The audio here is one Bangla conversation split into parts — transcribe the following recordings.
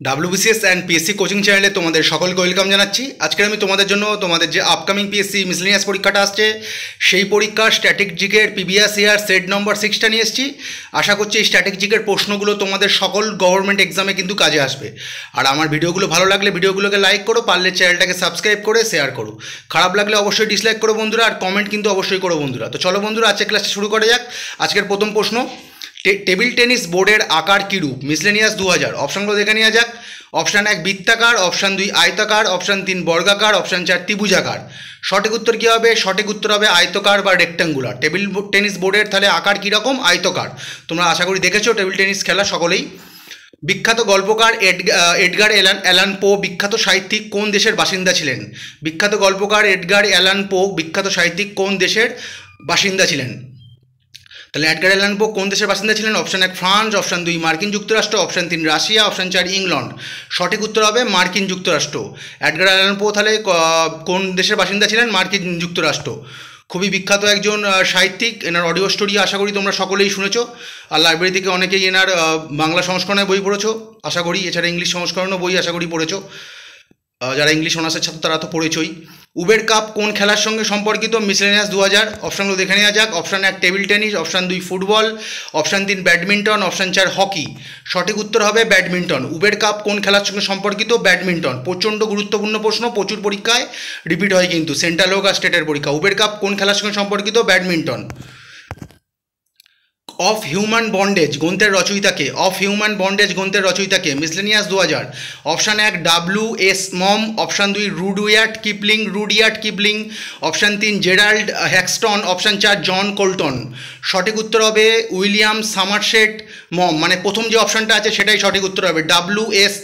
ডাব্লিউবিসিএস অ্যান্ড পিএসসি কোচিং চ্যানেলে তোমাদের সকলকে ওয়েলকাম জানাচ্ছি। আজকে আমি তোমাদের জন্য তোমাদের যে আপকামিং পিএসসি মিসলেনিয়াস পরীক্ষাটা আসছে সেই পরীক্ষার স্ট্র্যাটেজিকের প্রিভিয়াস ইয়ার সেট নম্বর 6টা নিয়ে এসেছি। আশা করছি এই স্ট্র্যাটেজিকের প্রশ্নগুলো তোমাদের সকল গভর্নমেন্ট এক্সামে কিন্তু কাজে আসবে। আর আমার ভিডিওগুলো ভালো লাগলে ভিডিওগুলোকে লাইক করো, পারলে চ্যানেলটাকে সাবস্ক্রাইব করে শেয়ার করো, খারাপ লাগলে অবশ্যই ডিসলাইক করো বন্ধুরা, আর কমেন্ট কিন্তু অবশ্যই করো বন্ধুরা। তো চলো বন্ধুরা, আজকের ক্লাসটা শুরু করা যাক। আজকের প্রথম প্রশ্ন, টেবিল টেনিস বোর্ডের আকার কীরূপ? মিসলেনিয়াস 2000। অপশানগুলো দেখে নেওয়া যাক। অপশান 1 বৃত্তাকার, অপশান 2 আয়তাকার, অপশান 3 বর্গাকার, অপশান 4 ত্রিভুজাকার। সঠিক উত্তর কী হবে? সঠিক উত্তর হবে আয়তকার বা রেক্ট্যাঙ্গুলার। টেবিল টেনিস বোর্ডের তাহলে আকার কীরকম? আয়তকার। তোমরা আশা করি দেখেছো টেবিল টেনিস খেলা সকলেই। বিখ্যাত গল্পকার এডগার অ্যালান পো বিখ্যাত সাহিত্যিক কোন দেশের বাসিন্দা ছিলেন? বিখ্যাত গল্পকার এডগার অ্যালান পো বিখ্যাত সাহিত্যিক কোন দেশের বাসিন্দা ছিলেন? তাহলে এডগার অ্যালান পো কোন দেশের বাসিন্দা ছিলেন? অপশান 1 ফ্রান্স, অপশান 2 মার্কিন যুক্তরাষ্ট্র, অপশান 3 রাশিয়া, অপশান 4 ইংল্যান্ড। সঠিক উত্তর হবে মার্কিন যুক্তরাষ্ট্র। এডগার অ্যালান পো তাহলে কোন দেশের বাসিন্দা ছিলেন? মার্কিন যুক্তরাষ্ট্র। খুবই বিখ্যাত একজন সাহিত্যিক। এনার অডিও স্টোরি আশা করি তোমরা সকলেই শুনেছো, আর লাইব্রেরি থেকে অনেকেই এনার বাংলা সংস্করণের বই পড়েছো আশা করি, এছাড়া ইংলিশ সংস্করণও বই আশা করি পড়েছো। যারা ইংলিশ অনার্সের ছাত্র তারা তো পড়েছই। উবের কাপ কোন খেলার সঙ্গে সম্পর্কিত? মিসলেনিয়াস 2000। অপশানগুলো দেখে নেওয়া যাক। Option 1 table tennis, option 2 football, option 3 badminton, option 4 hockey. সঠিক উত্তর হবে ব্যাডমিন্টন। উবের কাপ কোন খেলার সঙ্গে সম্পর্কিত? ব্যাডমিন্টন। প্রচণ্ড গুরুত্বপূর্ণ প্রশ্ন, প্রচুর পরীক্ষায় রিপিট হয় কিন্তু, সেন্ট্রাল হোক আর স্টেটের পরীক্ষা। উবের কাপ কোন খেলার সঙ্গে সম্পর্কিত? ব্যাডমিন্টন। অফ হিউম্যান বন্ডেজ গ্রন্থের রচয়িতাকে? অফ হিউম্যান বন্ডেজ গ্রন্থের রচয়িতাকে? Miscellaneous 2000। Option 1 W.S. Maugham, option 2 Rudyard Kipling, option 3 Gerald Haxton, option 4 John Colton. সঠিক উত্তর হবে উইলিয়াম সামারসেট মম, মানে প্রথম যে অপশানটা আছে সেটাই সঠিক উত্তর হবে। W.S.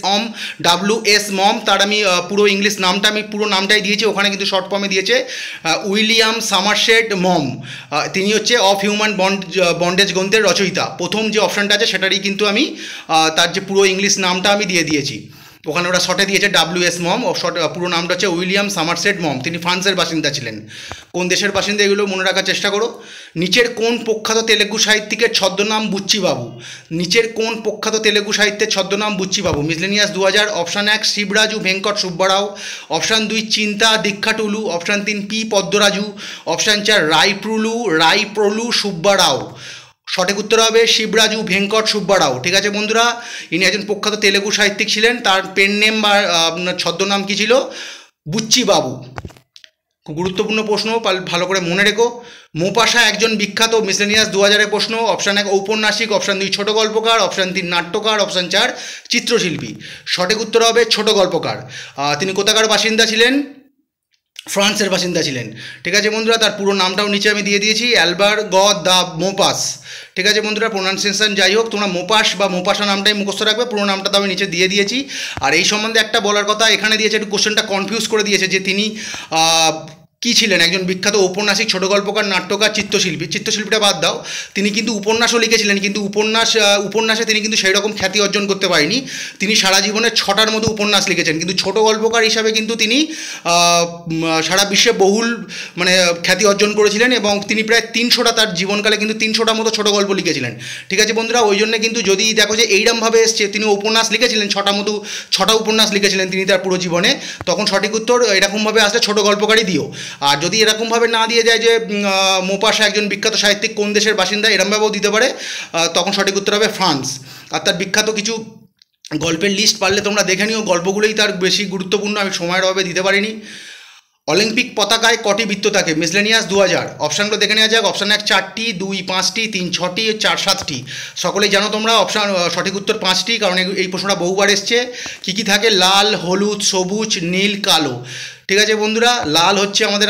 মম, তার আমি পুরো ইংলিশ নামটা আমি পুরো নামটাই দিয়েছি, ওখানে কিন্তু শর্ট ফর্মে দিয়েছে উইলিয়াম সামারসেট মম। তিনি হচ্ছে অফ হিউম্যান বন্ডেজ গ্রন্থের রচয়িতা। প্রথম যে অপশানটা আছে সেটারই কিন্তু আমি তার যে পুরো ইংলিশ নামটা আমি দিয়ে দিয়েছি, ওখানে ওরা শর্টে দিয়েছে W.S. মম, পুরো নামটা হচ্ছে উইলিয়াম সামারসেট মম। তিনি ফ্রান্সের বাসিন্দা ছিলেন। কোন দেশের বাসিন্দা এগুলো মনে রাখার চেষ্টা করো। নিচের কোন প্রখ্যাত তেলেগু সাহিত্যিকের ছদ্মনাম বুচ্চিবাবু? নিচের কোন প্রখ্যাত তেলেগু সাহিত্যের ছদ্মনাম Buchibabu? Miscellaneous 2000। Option 1 Sivaraju Venkata Subbarao, option 2 Chinta Dikshitulu, option 3 P Padmaraju, option 4 Rayaprolu Subbarao. সঠিক উত্তর হবে শিবরাজু ভেঙ্কট সুব্বারাও। ঠিক আছে বন্ধুরা, ইনি একজন প্রখ্যাত তেলেগু সাহিত্যিক ছিলেন। তার পেন নেম বা ছদ্মনাম কী ছিল? বুচ্চিবাবু। খুব গুরুত্বপূর্ণ প্রশ্ন, ভালো করে মনে রেখো। মোপাসা একজন বিখ্যাত, মিসলেনিয়াস 2000-এর প্রশ্ন। অপশান 1 ঔপন্যাসিক, অপশান 2 ছোট গল্পকার, অপশান 3 নাট্যকার, অপশান 4 চিত্রশিল্পী। সঠিক উত্তর হবে ছোট গল্পকার। তিনি কোথাকার বাসিন্দা ছিলেন? ফ্রান্সের বাসিন্দা ছিলেন। ঠিক আছে বন্ধুরা, তার পুরো নামটাও নিচে আমি দিয়ে দিয়েছি, অ্যালবার দ্য মোপাস। ঠিক আছে বন্ধুরা, প্রোনাউন্সিয়েশন যাই হোক, তোমরা মোপাস বা মোপাসা নামটাই মুখস্থ রাখবে, পুরো নামটা তো আমি নিচে দিয়ে দিয়েছি। আর এই সম্বন্ধে একটা বলার কথা, এখানে দিয়েছে একটু কোশ্চেনটা কনফিউজ করে দিয়েছে যে তিনি কী ছিলেন? একজন বিখ্যাত ঔপন্যাসিক, ছোট গল্পকার, নাট্যকার, চিত্রশিল্পী। চিত্রশিল্পীটা বাদ দাও, তিনি কিন্তু উপন্যাসও লিখেছিলেন, কিন্তু উপন্যাসে তিনি কিন্তু সেই রকম খ্যাতি অর্জন করতে পারেনি। তিনি সারা জীবনে 6টার মতো উপন্যাস লিখেছেন, কিন্তু ছোট গল্পকার হিসাবে কিন্তু তিনি সারা বিশ্বে বহুল মানে খ্যাতি অর্জন করেছিলেন, এবং তিনি প্রায় 300টা তার জীবনকালে কিন্তু 300টার মতো ছোট গল্প লিখেছিলেন। ঠিক আছে বন্ধুরা, ওই জন্য কিন্তু যদি দেখো যে এইরকমভাবে এসছে তিনি উপন্যাস লিখেছিলেন 6টা উপন্যাস লিখেছিলেন তিনি তার পুরো জীবনে, তখন সঠিক উত্তর এরকমভাবে আসলে ছোট গল্পকারই দিও। আর যদি এরকমভাবে না দিয়ে যায় যে মোপাসা একজন বিখ্যাত সাহিত্যিক কোন দেশের বাসিন্দা, এরমভাবেও দিতে পারে, তখন সঠিক উত্তর হবে ফ্রান্স। আর তার বিখ্যাত কিছু গল্পের লিস্ট পারলে তোমরা দেখে নিও, গল্পগুলোই তার বেশি গুরুত্বপূর্ণ, আমি সময়ের অভাবে দিতে পারিনি। অলিম্পিক পতাকায় কটি বৃত্ত থাকে? মিসলেনিয়াস 2000। অপশানগুলো দেখে নেওয়া যাক। অপশান 1 4টি, 2 5টি, 3 6টি, 4 7টি। সকলেই জানো তোমরা অপশান সঠিক উত্তর 5টি, কারণ এই প্রশ্নটা বহুবার এসছে। কী কী থাকে? লাল, হলুদ, সবুজ, নীল, কালো। ঠিক আছে বন্ধুরা, লাল হচ্ছে আমাদের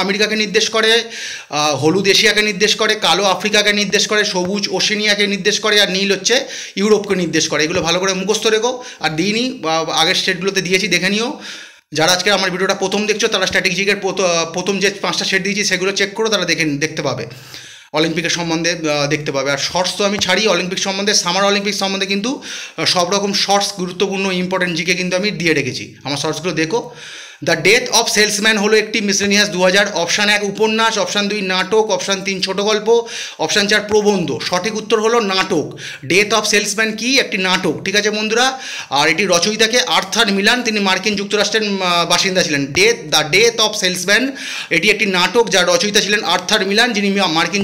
আমেরিকাকে নির্দেশ করে, হলুদ এশিয়াকে নির্দেশ করে, কালো আফ্রিকাকে নির্দেশ করে, সবুজ ওশেনিয়াকে নির্দেশ করে, আর নীল হচ্ছে ইউরোপকে নির্দেশ করে। এগুলো ভালো করে মুখস্থ রেখো। আর দিইনি, আগের স্টেটগুলোতে দিয়েছি, দেখে নিও। যারা আজকে আমার ভিডিওটা প্রথম দেখছো তারা স্ট্র্যাটেজিকের প্রথম যে 5টা সেট দিয়েছি সেগুলো চেক করো, তারা দেখতে পাবে, অলিম্পিকের সম্বন্ধে দেখতে পাবে। আর শর্টস তো আমি ছাড়ি অলিম্পিক সম্বন্ধে, সামার অলিম্পিক সম্বন্ধে কিন্তু সব রকম শর্টস গুরুত্বপূর্ণ ইম্পর্টেন্ট জিকে কিন্তু আমি দিয়ে রেখেছি, আমার শর্টসগুলো দেখো। দ্য ডেথ অফ সেলসম্যান হলো একটি মিসলেনিয়াস 2000। অপশান 1 উপন্যাস, অপশান 2 নাটক, অপশান 3 ছোট গল্প, অপশান 4 প্রবন্ধ। সঠিক উত্তর হলো নাটক। ডেথ অফ সেলসম্যান কি? একটি নাটক, ঠিক আছে বন্ধুরা। আর এটি রচয়িতাকে আর্থার মিলান, তিনি মার্কিন যুক্তরাষ্ট্রের বাসিন্দা ছিলেন। দ্য ডেথ অফ সেলসম্যান এটি একটি নাটক যার রচয়িতা ছিলেন আর্থার মিলান, যিনি মার্কিন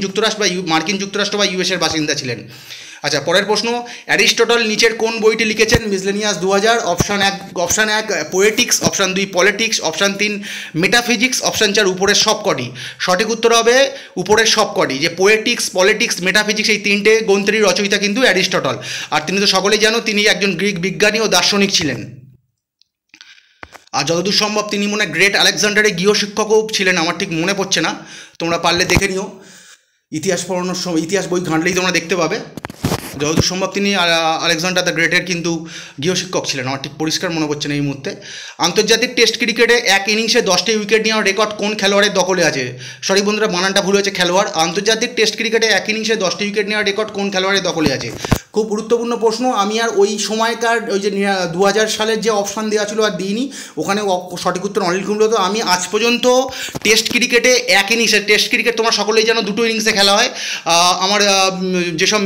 যুক্তরাষ্ট্র বা ইউএসের বাসিন্দা ছিলেন। আচ্ছা, পরের প্রশ্ন, অ্যারিস্টটল নিচের কোন বইটি লিখেছেন? Miscellaneous 2000। Option 1 Poetics, option 2 politics, option 3 metaphysics, option 4 উপরের সবকটি। সঠিক উত্তর হবে উপরের সবকটি। যে পোয়েটিক্স, পলিটিক্স, মেটাফিজিক্স এই তিনটে গ্রন্থেরই রচয়িতা কিন্তু অ্যারিস্টটল। আর তিনি তো সকলেই জানো তিনি একজন গ্রিক বিজ্ঞানী ও দার্শনিক ছিলেন। আর যতদূর সম্ভব তিনি মনে হয় গ্রেট আলেকজান্ডারের গৃহশিক্ষকও ছিলেন, আমার ঠিক মনে পড়ছে না, তোমরা পারলে দেখে নিও। ইতিহাস পড়ানোর সময় ইতিহাস বই ঘাঁটলেই তোমরা দেখতে পাবে। যতদূর সম্ভব তিনি আলেকজান্ডার দ্য গ্রেটের কিন্তু গৃহশিক্ষক ছিলেন, আমার ঠিক পরিষ্কার মনে পড়ছে না এই মুহূর্তে। আন্তর্জাতিক টেস্ট ক্রিকেটে এক ইনিংসে 10টি উইকেট নেওয়ার রেকর্ড কোন খেলোয়াড়ের দখলে আছে? সরি বন্ধুরা, বানানটা ভুল হয়েছে, খেলোয়াড়। আন্তর্জাতিক টেস্ট ক্রিকেটে এক ইনিংসে 10টি উইকেট নেওয়ার রেকর্ড কোন খেলোয়াড়ের দখলে আছে? খুব গুরুত্বপূর্ণ প্রশ্ন। আমি আর ওই সময়কার ওই যে 2000 সালের যে অপশান দেওয়া ছিল আর দিইনি, ওখানে সঠিক উত্তর অনিল কুম্বলে। তো আমি আজ পর্যন্ত টেস্ট ক্রিকেটে এক ইনিংসে, টেস্ট ক্রিকেট তোমরা সকলেই জানো 2টো ইনিংসে খেলা হয়। আমার যেসব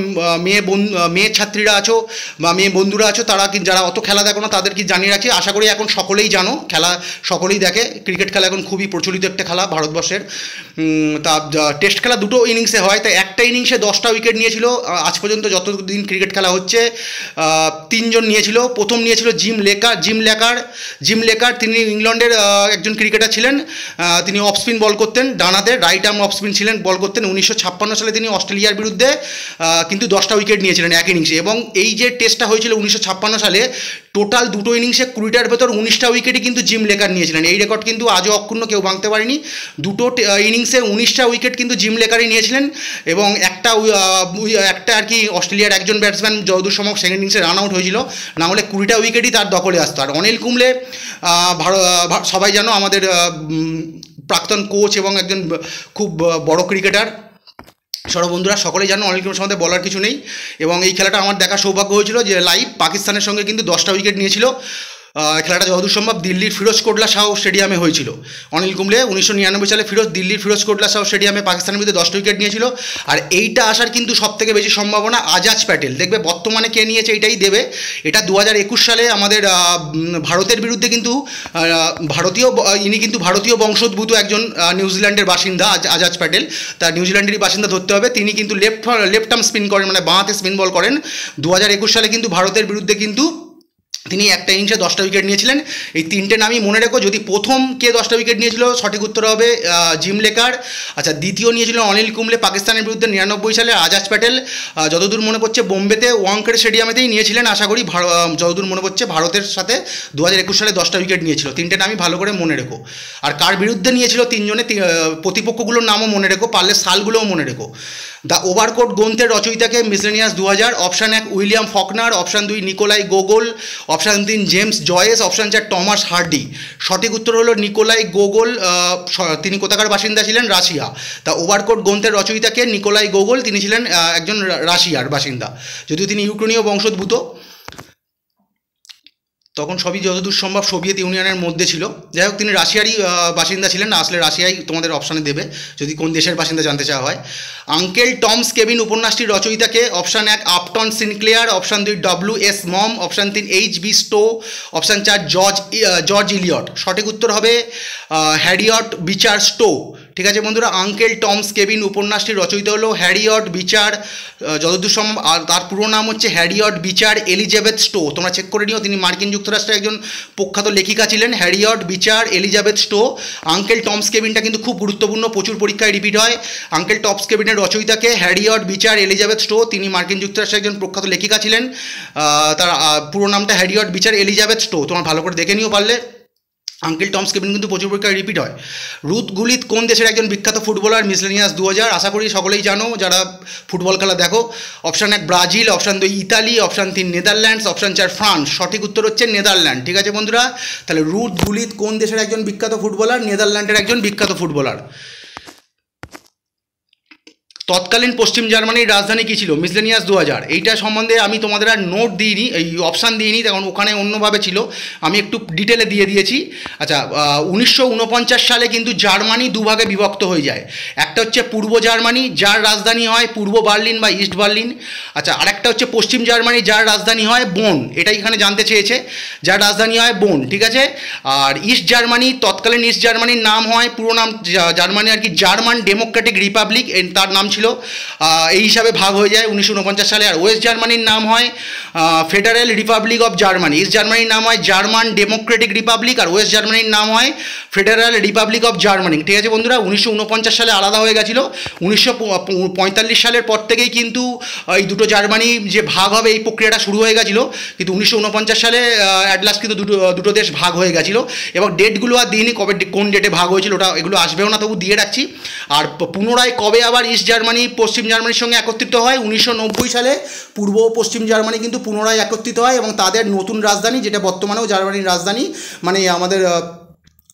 মেয়ে ছাত্রীরা আছো বা মেয়ে বন্ধুরা আছো, তারা কি যারা অত খেলা দেখো না তাদের কি জানিয়ে রাখি, আশা করি এখন সকলেই জানো, খেলা সকলেই দেখে। ক্রিকেট খেলা এখন খুবই প্রচলিত একটা খেলা ভারতবর্ষের। তা টেস্ট খেলা 2টো ইনিংসে হয়, তাই একটা ইনিংসে 10টা উইকেট নিয়েছিল আজ পর্যন্ত যতদিন ক্রিকেট খেলা হচ্ছে। 3 জন নিয়েছিল। প্রথম নিয়েছিল জিম লেকার, তিনি ইংল্যান্ডের একজন ক্রিকেটার ছিলেন। তিনি অফ স্পিন বল করতেন, ডানাতে রাইট আর্ম অফ স্পিন ছিলেন, বল করতেন। 1956 সালে তিনি অস্ট্রেলিয়ার বিরুদ্ধে কিন্তু 10টা উইকেট নিয়েছিলেন এক ইনিংসে। এবং এই যে টেস্টটা হয়েছিল 1956 সালে, টোটাল 2টো ইনিংসে 20টার ভেতর 19টা উইকেটই কিন্তু জিম লেকার নিয়েছিলেন। এই রেকর্ড কিন্তু আজও অক্ষুণ্ণ, কেউ ভাঙতে পারেনি। 2টো ইনিংসে 19টা উইকেট কিন্তু জিম লেকারই নিয়েছিলেন। এবং একটা আর কি অস্ট্রেলিয়ার একজন ব্যাটসম্যান যতদূর সম্ভব সেকেন্ড ইনিংসে রান আউট হয়েছিল, না হলে 20টা উইকেটই তার দখলে আসতো। আর অনিল কুম্বলে সবাই জানো আমাদের প্রাক্তন কোচ এবং একজন খুব বড় ক্রিকেটার। বন্ধুরা সকলেই জানো অনিল কুম্বলের সম্বন্ধে বলার কিছু নেই। এবং এই খেলাটা আমার দেখার সৌভাগ্য হয়েছিল যে লাইভ পাকিস্তানের সঙ্গে কিন্তু 10টা উইকেট নিয়েছিল। খেলাটা যতদূর সম্ভব দিল্লির ফিরোজ কোটলা শাহ স্টেডিয়ামে হয়েছিল। অনিল কুম্বলে 1999 সালে দিল্লির ফিরোজ কোটলা শাহ স্টেডিয়ামে পাকিস্তানের বিরুদ্ধে 10টা উইকেট নিয়েছিল। আর এইটা আসার কিন্তু সবথেকে বেশি সম্ভাবনা আজাজ প্যাটেল। দেখবে বর্তমানে কে নিয়েছে এটাই দেবে। এটা 2021 সালে আমাদের ভারতের বিরুদ্ধে কিন্তু ইনি কিন্তু ভারতীয় বংশোদ্ভূত একজন নিউজিল্যান্ডের বাসিন্দা আজাজ প্যাটেল। তার নিউজিল্যান্ডেরই বাসিন্দা ধরতে হবে। তিনি কিন্তু লেফট আর্ম স্পিন করেন, মানে বাঁ হাতে স্পিন বল করেন। 2021 সালে কিন্তু ভারতের বিরুদ্ধে কিন্তু তিনি একটা ইনিংসে 10টা উইকেট নিয়েছিলেন। এই 3টে নামই মনে রেখো। যদি প্রথম কে 10টা উইকেট নিয়েছিল সঠিক উত্তর হবে জিম লেকার। আচ্ছা, দ্বিতীয় নিয়েছিল অনিল কুম্বলে পাকিস্তানের বিরুদ্ধে 99 সালে। আজাজ প্যাটেল যতদূর মনে পড়ছে বোম্বেতে ওয়াংখেড়ে স্টেডিয়ামেতেই নিয়েছিলেন আশা করি, যতদূর মনে পড়ছে ভারতের সাথে 2021 সালে 10টা উইকেট নিয়েছিল। 3টে নামই ভালো করে মনে রেখো। আর কার বিরুদ্ধে নিয়েছিল 3 জনে, প্রতিপক্ষগুলোর নামও মনে রেখো, পারলে সালগুলোও মনে রেখো। দ্য ওভারকোট গ্রন্থের রচয়িতাকে miscellaneous 2000। Option 1 William Faulkner, option 2 Nikolai Gogol, option 3 James Joyce, option 4 Thomas Hardy. সঠিক উত্তর হলো নিকোলাই গোগল। তিনি কোথাকার বাসিন্দা ছিলেন? রাশিয়া। দ্য ওভারকোট গ্রন্থের রচয়িতাকে নিকোলাই গোগল, তিনি ছিলেন একজন রাশিয়ার বাসিন্দা, যদিও তিনি ইউক্রেনীয় বংশোদ্ভূত। তখন সবই যতদূর সম্ভব সোভিয়েত ইউনিয়নের মধ্যে ছিল। যাই হোক, তিনি রাশিয়ারই বাসিন্দা ছিলেন। না আসলে রাশিয়াই তোমাদের অপশানে দেবে যদি কোন দেশের বাসিন্দা জানতে চাওয়া হয়। আঙ্কেল টমস কেবিন উপন্যাসটির রচয়িতাকে? Option 1 Upton Sinclair, option 2 W.S. Maugham, option 3 H.B. Stowe, option 4 George Eliot. সঠিক উত্তর হবে হ্যারিয়ট বিচার স্টো। ঠিক আছে বন্ধুরা, আঙ্কেল টমস কেবিন উপন্যাসটির রচয়িতা হলো হ্যারিয়ট বিচার, যতদূর সম্ভব। আর তার পুরো নাম হচ্ছে হ্যারিয়ট বিচার এলিজাবেথ স্টো। তোমরা চেক করে নিও, তিনি মার্কিন যুক্তরাষ্ট্রের একজন প্রখ্যাত লেখিকা ছিলেন। হ্যারিয়ট বিচার এলিজাবেথ স্টো। আঙ্কেল টমস কেবিনটা কিন্তু খুব গুরুত্বপূর্ণ, প্রচুর পরীক্ষায় রিপিট হয়। আঙ্কেল টমস কেবিনের রচয়িতাকে হ্যারিয়ট বিচার এলিজাবেথ স্টো, তিনি মার্কিন যুক্তরাষ্ট্রের একজন প্রখ্যাত লেখিকা ছিলেন। তার পুরো নামটা হ্যারিয়ট বিচার এলিজাবেথ স্টো। তোমরা ভালো করে দেখে নিও পারলে। আঙ্কেল টমস কেবিন কিন্তু প্রচুর পরীক্ষায় রিপিট হয়। রুথ গুলিত কোন দেশের একজন বিখ্যাত ফুটবলার? মিসলেনিয়াস 2000। আশা করি সকলেই জানো যারা ফুটবল খেলা দেখো। Option 1 Brazil, option 2 Italy, option 3 Netherlands, option 4 France. সঠিক উত্তর হচ্ছে নেদারল্যান্ড। ঠিক আছে বন্ধুরা, তাহলে রুথ গুলিত কোন দেশের একজন বিখ্যাত ফুটবলার? নেদারল্যান্ডের একজন বিখ্যাত ফুটবলার। তৎকালীন পশ্চিম জার্মানির রাজধানী কী ছিল? মিসলেনিয়াস 2000। এইটা সম্বন্ধে আমি তোমাদের আর নোট দিইনি, এই অপশান দিইনি, কারণ ওখানে অন্যভাবে ছিল, আমি একটু ডিটেলে দিয়ে দিয়েছি। আচ্ছা, 1949 সালে কিন্তু জার্মানি দুভাগে বিভক্ত হয়ে যায়। একটা হচ্ছে পূর্ব জার্মানি, যার রাজধানী হয় পূর্ব বার্লিন বা ইস্ট বার্লিন। আচ্ছা, আরেকটা হচ্ছে পশ্চিম জার্মানি, যার রাজধানী হয় বোন। এটাই এখানে জানতে চেয়েছে, যার রাজধানী হয় বোন, ঠিক আছে। আর ইস্ট জার্মানি, তৎকালীন ইস্ট জার্মানির নাম হয়, পুরো নাম জার্মানি আর কি, জার্মান ডেমোক্রেটিক রিপাবলিক, তার নাম ছিল, এই হিসাবে ভাগ হয়ে যায় 1949 সালে। আর ওয়েস্ট জার্মানির নাম হয় federal Republic of Germany. East জার্মানির নাম হয় জার্মান ডেমোক্রেটিক রিপাবলিক, আর ওয়েস্ট জার্মানির নাম হয় ফেডারেল রিপাবলিক অফ জার্মানি, ঠিক আছে বন্ধুরা। 1949 সালে আলাদা হয়ে গেছিল। 1945 সালের পর থেকেই কিন্তু এই দুটো জার্মানি যে ভাগ হবে এই প্রক্রিয়াটা শুরু হয়ে গেছিলো, কিন্তু 1949 সালে অ্যাট লাস্ট কিন্তু দুটো দেশ ভাগ হয়ে গেছিলো। এবং ডেটগুলো আর দিইনি, কবে কোন ডেটে ভাগ হয়েছিল ওটা, এগুলো আসবেও না, তবু দিয়ে রাখছি। আর পুনরায় কবে আবার ইস্ট জার্মানি পশ্চিম জার্মানির সঙ্গে একত্রিত হয়? 1990 সালে পূর্ব ও পশ্চিম জার্মানি কিন্তু পুনরায় একত্রিত হয়, এবং তাদের নতুন রাজধানী, যেটা বর্তমানেও জার্মানির রাজধানী, মানে আমাদের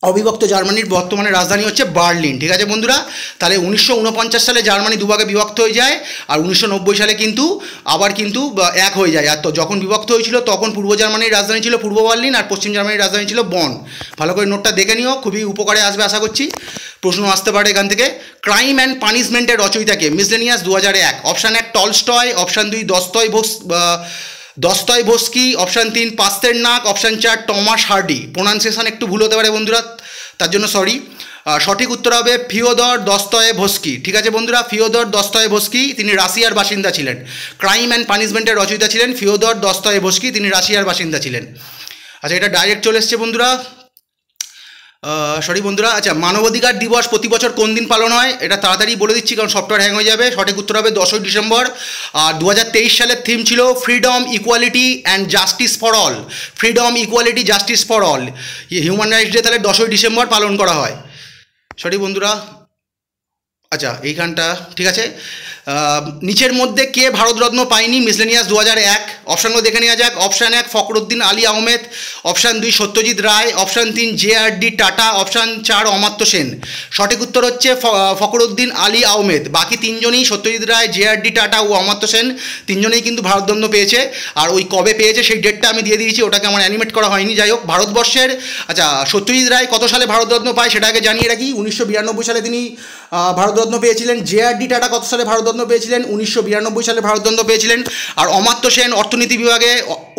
অবিভক্ত জার্মানির বর্তমানে রাজধানী হচ্ছে বার্লিন, ঠিক আছে বন্ধুরা। তাহলে 1949 সালে জার্মানি দুভাগে বিভক্ত হয়ে যায়, আর 1990 সালে কিন্তু আবার কিন্তু এক হয়ে যায়। আর তো যখন বিভক্ত হয়েছিল তখন পূর্ব জার্মানির রাজধানী ছিল পূর্ব বার্লিন, আর পশ্চিম জার্মানির রাজধানী ছিল বন। ভালো করে নোটটা দেখে নিও, খুবই উপকারে আসবে আশা করছি, প্রশ্ন আসতে পারে এখান থেকে। ক্রাইম অ্যান্ড পানিশমেন্টের রচয়িতাকে? Miscellaneous 2001। Option 1 Tolstoy, option 2 Dostoevsky, option 3 Pasternak, option 4 Thomas Hardy. Pronunciation একটু ভুল হতে পারে বন্ধুরা, তার জন্য সরি। সঠিক উত্তর হবে ফিওদর দস্তয়েভস্কি, ঠিক আছে বন্ধুরা। ফিওদর দস্তয়েভস্কি, তিনি রাশিয়ার বাসিন্দা ছিলেন। ক্রাইম অ্যান্ড পানিশমেন্টের রচয়িতা ছিলেন ফিওদর দস্তয়েভস্কি, তিনি রাশিয়ার বাসিন্দা ছিলেন। আচ্ছা, এটা ডাইরেক্ট চলে এসছে বন্ধুরা, সরি বন্ধুরা। আচ্ছা, মানবাধিকার দিবস প্রতি বছর কোন দিন পালন হয়? এটা তাড়াতাড়ি বলে দিচ্ছি, কারণ সফটওয়্যার হ্যাং হয়ে যাবে। সঠিক উত্তর হবে 10ই ডিসেম্বর। আর 2023 সালের থিম ছিল freedom, equality and justice for all. Freedom, equality, justice for all. Human rights day তাহলে 10ই ডিসেম্বর পালন করা হয়। সরি বন্ধুরা। আচ্ছা, এইখানটা ঠিক আছে। নিচের মধ্যে কে ভারতরত্ন পায়নি? মিসলেনিয়াস 2001। অপশানগুলো দেখে নেওয়া যাক। Option 1 Fakhruddin Ali Ahmed, option 2 Satyajit Ray, option 3 JRD Tata, option 4 Amartya Sen. সঠিক উত্তর হচ্ছে ফখরুদ্দিন আলী আহমেদ। বাকি তিনজনই, সত্যজিৎ রায়, JRD টাটা ও অমাত্য সেন, তিনজনেই কিন্তু ভারতরত্ন পেয়েছে। আর ওই কবে পেয়েছে সেই ডেটটা আমি দিয়ে দিয়েছি, ওটাকে আমার অ্যানিমেট করা হয়নি। যাই হোক, ভারতবর্ষের, আচ্ছা, সত্যজিৎ রায় কত সালে ভারতরত্ন পায় সেটা আগে জানিয়ে রাখি। 1992 সালে তিনি ভারতরত্ন পেয়েছিলেন। JRD টাটা কত সালে ভারতরত্ন পেয়েছিলেন? 1992 সালে ভারতরত্ন পেয়েছিলেন। আর অমাত্য সেন অর্থনীতি বিভাগে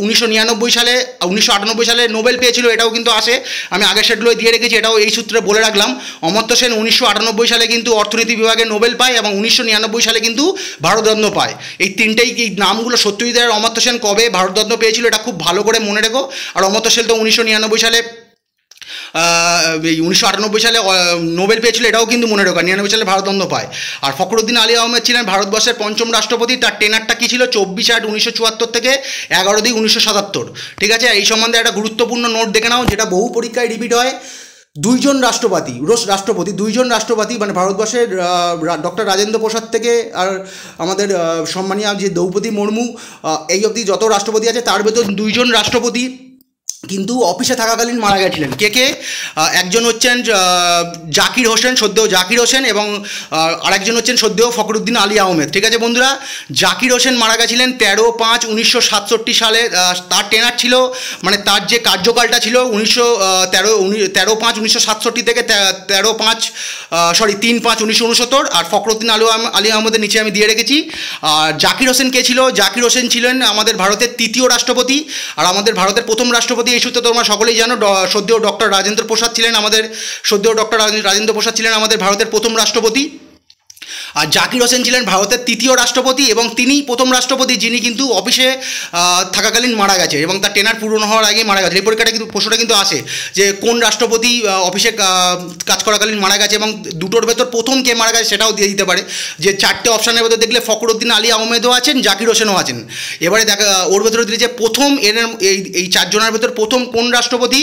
1999 সালে, 1998 সালে নোবেল পেয়েছিল, এটাও কিন্তু আসে, আমি আগের সেটগুলো দিয়ে রেখেছি, এটাও এই সূত্রে বলে রাখলাম। অমাত্য সেন 1998 সালে কিন্তু অর্থনীতি বিভাগে নোবেল পায়, এবং 1999 সালে কিন্তু ভারতরত্ন পায়। এই তিনটেই, এই নামগুলো, সত্যজিৎ রায়, অমাত্য সেন কবে ভারতরত্ন পেয়েছিল এটা খুব ভালো করে মনে রেখো। আর অমাত্য সেন তো 1999 সালে, 1998 সালে নোবেল পেয়েছিল, এটাও কিন্তু মনে রাখা। 99 সালে ভারতরত্ন পায়। আর ফখরুদ্দিন আলী আহমেদ ছিলেন ভারতবর্ষের পঞ্চম রাষ্ট্রপতি। তার টেনারটা কী ছিল? 24/8/1974 থেকে 11/2/1977, ঠিক আছে। এই সম্বন্ধে একটা গুরুত্বপূর্ণ নোট দেখে নাও, যেটা বহু পরীক্ষায় রিপিট হয়। দুইজন রাষ্ট্রপতি মানে ভারতবর্ষের ডক্টর রাজেন্দ্র প্রসাদ থেকে আর আমাদের সম্মানীয় যে দ্রৌপদী মুর্মু, এই অবধি যত রাষ্ট্রপতি আছে তার ভেতর দুইজন রাষ্ট্রপতি কিন্তু অফিসে থাকাকালীন মারা গেছিলেন। কে? একজন হচ্ছেন জাকির হোসেন, সদ্যেহ জাকির হোসেন, এবং আরেকজন হচ্ছেন সদ্যেহ ফখরুদ্দিন আলী আহমেদ, ঠিক আছে বন্ধুরা। জাকির হোসেন মারা গেছিলেন 13/5/1967 সালে। তার টেনার ছিল, মানে তার যে কার্যকালটা ছিল 13/5/1967 থেকে 3/5/1969। আর ফখরুদ্দিন আলী আহমেদের নিচে আমি দিয়ে রেখেছি। আর জাকির হোসেন কে ছিল? জাকির হোসেন ছিলেন আমাদের ভারতের তৃতীয় রাষ্ট্রপতি। আর আমাদের ভারতের প্রথম রাষ্ট্রপতি এই সূত্রে তোমরা সকলেই জানো, সদ্যেহ ডক্টর রাজেন্দ্র প্রসাদ ছিলেন আমাদের ভারতের প্রথম রাষ্ট্রপতি। আর জাকির হোসেন ছিলেন ভারতের তৃতীয় রাষ্ট্রপতি, এবং তিনিই প্রথম রাষ্ট্রপতি যিনি কিন্তু অফিসে থাকাকালীন মারা গেছে, এবং তার টেনার পূরণ হওয়ার আগেই মারা গেছে। এই পরীক্ষাটা কিন্তু, প্রশ্নটা কিন্তু আসে যে কোন রাষ্ট্রপতি অফিসে কাজ করাকালীন মারা গেছে, এবং দুটোর ভেতর প্রথম কে মারা গেছে সেটাও দিয়ে দিতে পারে। যে চারটে অপশানের ভেতর দেখলে ফখরুদ্দিন আলী আহমেদও আছেন, জাকির হোসেনও আছেন। এবারে দেখা ওর ভেতরে দিলে যে প্রথম এই চারজনের ভেতর প্রথম কোন রাষ্ট্রপতি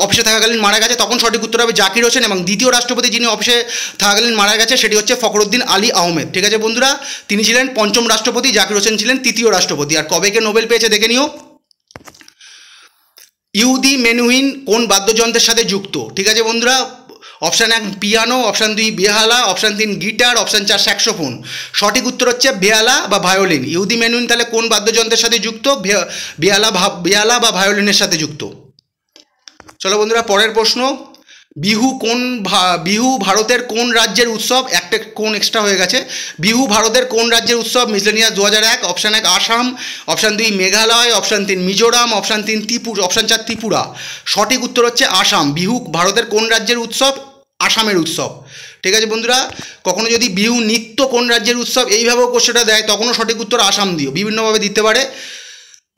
অফিসে থাকাকালীন মারা গেছে, তখন সঠিক উত্তর হবে জাকির হোসেন। এবং দ্বিতীয় রাষ্ট্রপতি যিনি অফিসে থাকাকালীন মারা গেছে সেটি হচ্ছে ফখরুদ্দিন আলী আহমেদ, ঠিক আছে বন্ধুরা। তিনি ছিলেন পঞ্চম রাষ্ট্রপতি, জাকির হোসেন ছিলেন তৃতীয় রাষ্ট্রপতি। আর কবে কে নোবেল পেয়েছে দেখে নিও। ইহুদি মেনুহিন কোন বাদ্যযন্ত্রের সাথে যুক্ত, ঠিক আছে বন্ধুরা। অপশান 1 পিয়ানো, অপশান 2 বেহালা, অপশান 3 গিটার, অপশান 4 স্যাক্সোফোন। সঠিক উত্তর হচ্ছে বেহালা বা ভায়োলিন। ইহুদি মেনুইন তাহলে কোন বাদ্যযন্ত্রের সাথে যুক্ত? বেহালা বা ভায়োলিনের সাথে যুক্ত। চলো বন্ধুরা পরের প্রশ্ন, বিহু ভারতের কোন রাজ্যের উৎসব? একটা কোন এক্সট্রা হয়ে গেছে। বিহু ভারতের কোন রাজ্যের উৎসব? Miscellaneous 2001। Option 1 Assam, option 2 Meghalaya, option 3 Mizoram, option 3 Tripura, option 4 Tripura. সঠিক উত্তর হচ্ছে আসাম। বিহু ভারতের কোন রাজ্যের উৎসব? আসামের উৎসব। ঠিক আছে বন্ধুরা, কখনো যদি বিহু নৃত্য কোন রাজ্যের উৎসব এইভাবেও কোশ্চেনটা দেয় তখনও সঠিক উত্তর আসাম দিও, বিভিন্নভাবে দিতে পারে।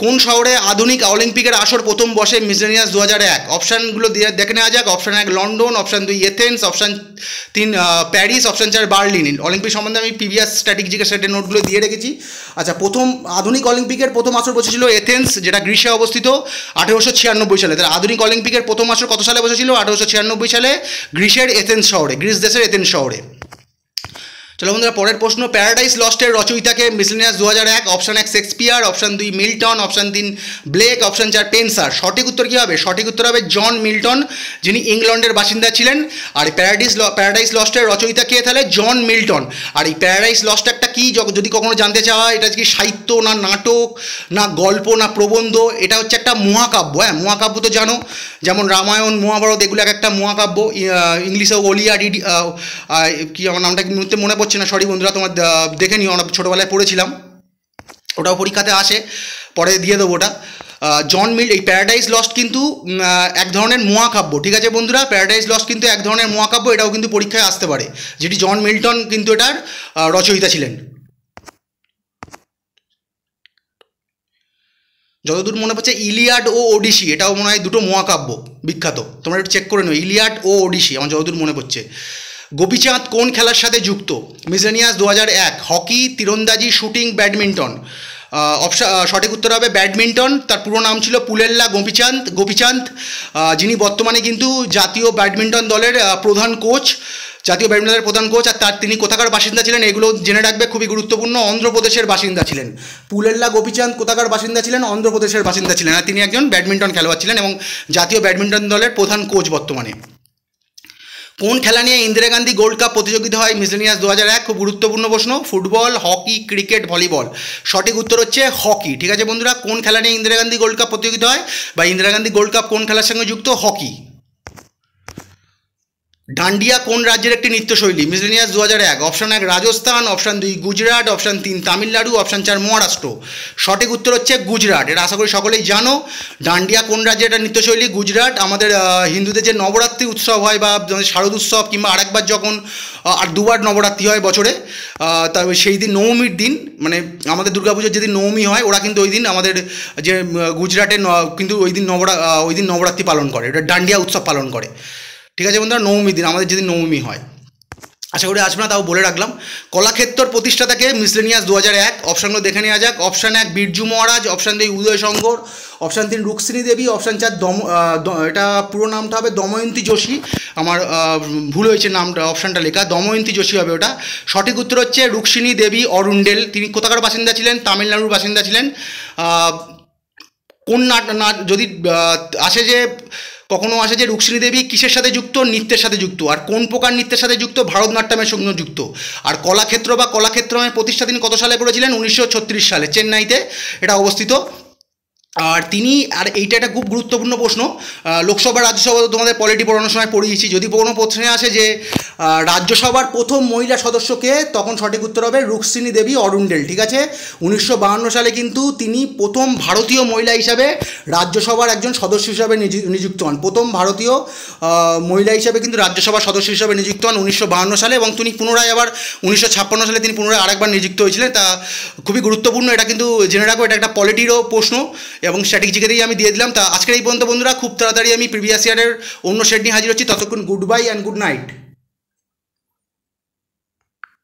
কোন শহরে আধুনিক অলিম্পিকের আসর প্রথম বসে? মিসলেনিয়াস 2001। অপশানগুলো দেখে নেওয়া যাক। Option 1 London, option 2 Athens, option 3 Paris, option 4 Berlin. Olympic সম্বন্ধে আমি প্রিভিয়াস স্ট্র্যাটেজিকের সেটের নোটগুলো দিয়ে রেখেছি। আচ্ছা, প্রথম আধুনিক অলিম্পিকের প্রথম আসর বসেছিল এথেন্স, যেটা গ্রীসে অবস্থিত, 1896 সালে। তাহলে আধুনিক অলিম্পিকের প্রথম আসর কত সালে বসেছিল? 1896 সালে গ্রীসের এথেন্স শহরে, গ্রিস দেশের এথেন্স শহরে। চলো বন্ধুরা পরের প্রশ্ন, প্যারাডাইস লস্টের রচয়িতাকে? Miscellaneous 2001। Option 1 Shakespeare, option 2 Milton, option 3 Blake, option 4 Spenser. সঠিক উত্তর কী হবে? সঠিক উত্তর হবে জন মিল্টন, যিনি ইংল্যান্ডের বাসিন্দা ছিলেন। আর প্যারাডাইস লস্টের রচয়িতা কে? তাহলে জন মিল্টন। আর এই প্যারাডাইস লস্ট একটা কি, যদি কখনো জানতে চাওয়া হয় এটা কি সাহিত্য না নাটক না গল্প না প্রবন্ধ? এটা হচ্ছে একটা মহাকাব্য। হ্যাঁ, মহাকাব্য তো জানো, যেমন রামায়ণ মহাভারত এগুলো একটা মহাকাব্য। ইংলিশে ওলিয়াড, কি আমার নামটা মুহূর্তে মনে পড়ছে না, সরি বন্ধুরা, তোমার দেখে নিও, আমরা ছোটোবেলায় পড়েছিলাম, ওটাও পরীক্ষাতে আসে, পরে দিয়ে দেবো ওটা। এই প্যারাডাইস লস্ট কিন্তু এক ধরনের মহাকাব্য। ঠিক আছে বন্ধুরা, প্যারাডাইস লস্ট কিন্তু এক ধরনের মহাকাব্য, এটাও কিন্তু পরীক্ষায় আসতে পারে, যেটি জন মিল্টন কিন্তু এটার রচয়িতা ছিলেন। যতদূর মনে পড়ছে ইলিয়াড ও ওডিসি, এটাও মনে হয় দুটো মহাকাব্য বিখ্যাত, তোমরা একটু চেক করে নিও, ইলিয়াড ও ওডিসি আমার যতদূর মনে পড়ছে। গোপীচাঁদ কোন খেলার সাথে যুক্ত? মিসলেনিয়াস 2001। হকি, তীরন্দাজি, শুটিং, ব্যাডমিন্টন। সঠিক উত্তর হবে ব্যাডমিন্টন। তার পুরো নাম ছিল পুলেল্লা গোপীচাঁদ, যিনি বর্তমানে কিন্তু জাতীয় ব্যাডমিন্টন দলের প্রধান কোচ, আর তিনি কোথাকার বাসিন্দা ছিলেন এগুলো জেনে রাখবে, খুবই গুরুত্বপূর্ণ। অন্ধ্রপ্রদেশের বাসিন্দা ছিলেন পুলেল্লা গোপীচাঁদ। কোথাকার বাসিন্দা ছিলেন? অন্ধ্রপ্রদেশের বাসিন্দা ছিলেন, আর তিনি একজন ব্যাডমিন্টন খেলোয়াড় ছিলেন এবং জাতীয় ব্যাডমিন্টন দলের প্রধান কোচ বর্তমানে। কোন খেলা নিয়ে ইন্দিরা গান্ধী গোল্ড কাপ প্রতিযোগিতা হয়? মিসলেনিয়াস 2001। খুব গুরুত্বপূর্ণ প্রশ্ন। Football, hockey, cricket, volleyball. সঠিক উত্তর হচ্ছে হকি। ঠিক আছে বন্ধুরা, কোন খেলা নিয়ে ইন্দিরা গান্ধী গোল্ড কাপ প্রতিযোগিতা হয় বা ইন্দিরা গান্ধী গোল্ড কাপ কোন খেলার সঙ্গে যুক্ত? হকি। ডান্ডিয়া কোন রাজ্যের একটি নৃত্যশৈলী? Miscellaneous 2001। Option 1 Rajasthan, option 2 Gujarat, option 3 Tamil Nadu, option 4 Maharashtra. সঠিক উত্তর হচ্ছে গুজরাট। এটা আশা করি সকলেই জানো। ডান্ডিয়া কোন রাজ্যের একটা নৃত্যশৈলী? গুজরাট। আমাদের হিন্দুদের যে নবরাত্রি উৎসব হয় বা শারদ উৎসব, কিংবা আরেকবার যখন আর দুবার নবরাত্রি হয় বছরে, তবে সেই দিন নবমীর দিন, মানে আমাদের দুর্গাপুজোর যেদিন নবমী হয়, ওরা কিন্তু ওই দিন আমাদের যে গুজরাটের কিন্তু ওই দিন নবরাত্রি পালন করে, এটা ডান্ডিয়া উৎসব পালন করে। ঠিক আছে বন্ধুরা, নবমীর দিন, আমাদের যেদিন নবমী হয়। আশা করি আসবে না, তাও বলে রাখলাম। কলাক্ষেত্রর প্রতিষ্ঠাতাকে? মিসলেনিয়াস 2001। অপশানগুলো দেখে নেওয়া যাক। অপশান 1 বিরজু মহারাজ, অপশান 2 উদয় শঙ্কর, অপশান 3 রুক্মিণী দেবী, অপশান 4 এটা পুরো নামটা হবে দময়ন্তী যোশী, আমার ভুল হয়েছে নামটা, অপশানটা লেখা দময়ন্তী যোশী হবে ওটা। সঠিক উত্তর হচ্ছে রুক্মিণী দেবী অরুন্ডেল। তিনি কোথাকার বাসিন্দা ছিলেন? তামিলনাড়ুর বাসিন্দা ছিলেন। কোন যদি কখনো আসে যে রুক্মিণী দেবী কিসের সাথে যুক্ত? নৃত্যের সাথে যুক্ত। আর কোন প্রকার নৃত্যের সাথে যুক্ত? ভারতনাট্যমের সঙ্গে যুক্ত। আর কলাক্ষেত্রমের প্রতিষ্ঠা তিনি কত সালে করেছিলেন? 1936 সালে, চেন্নাইতে এটা অবস্থিত। আর এইটা একটা খুব গুরুত্বপূর্ণ প্রশ্ন, লোকসভা রাজ্যসভা তোমাদের পলিটি পড়ানোর সময় পড়িয়েছি। যদি কোনো প্রশ্নে আসে যে রাজ্যসভার প্রথম মহিলা সদস্যকে, তখন সঠিক উত্তর হবে রুক্মিণী দেবী অরুন্ডেল। ঠিক আছে, 1952 সালে কিন্তু তিনি প্রথম ভারতীয় মহিলা হিসাবে রাজ্যসভার একজন সদস্য হিসাবে নিযুক্ত হন। প্রথম ভারতীয় মহিলা হিসাবে কিন্তু রাজ্যসভার সদস্য হিসাবে নিযুক্ত হন 1952 সালে, এবং তিনি পুনরায় আবার 1956 সালে তিনি পুনরায় আরেকবার নিযুক্ত হয়েছিলেন। তা খুবই গুরুত্বপূর্ণ, এটা কিন্তু জেনে রাখো, এটা একটা পলিটিরও প্রশ্ন এবং স্ট্র্যাটেজিকেতেই আমি দিয়ে দিলাম। তা আজকের এই পর্যন্ত বন্ধুরা, খুব তাড়াতাড়ি আমি প্রিভিয়াস ইয়ারের অন্য সেট নিয়ে হাজির হচ্ছি। ততক্ষণ good bye and good night.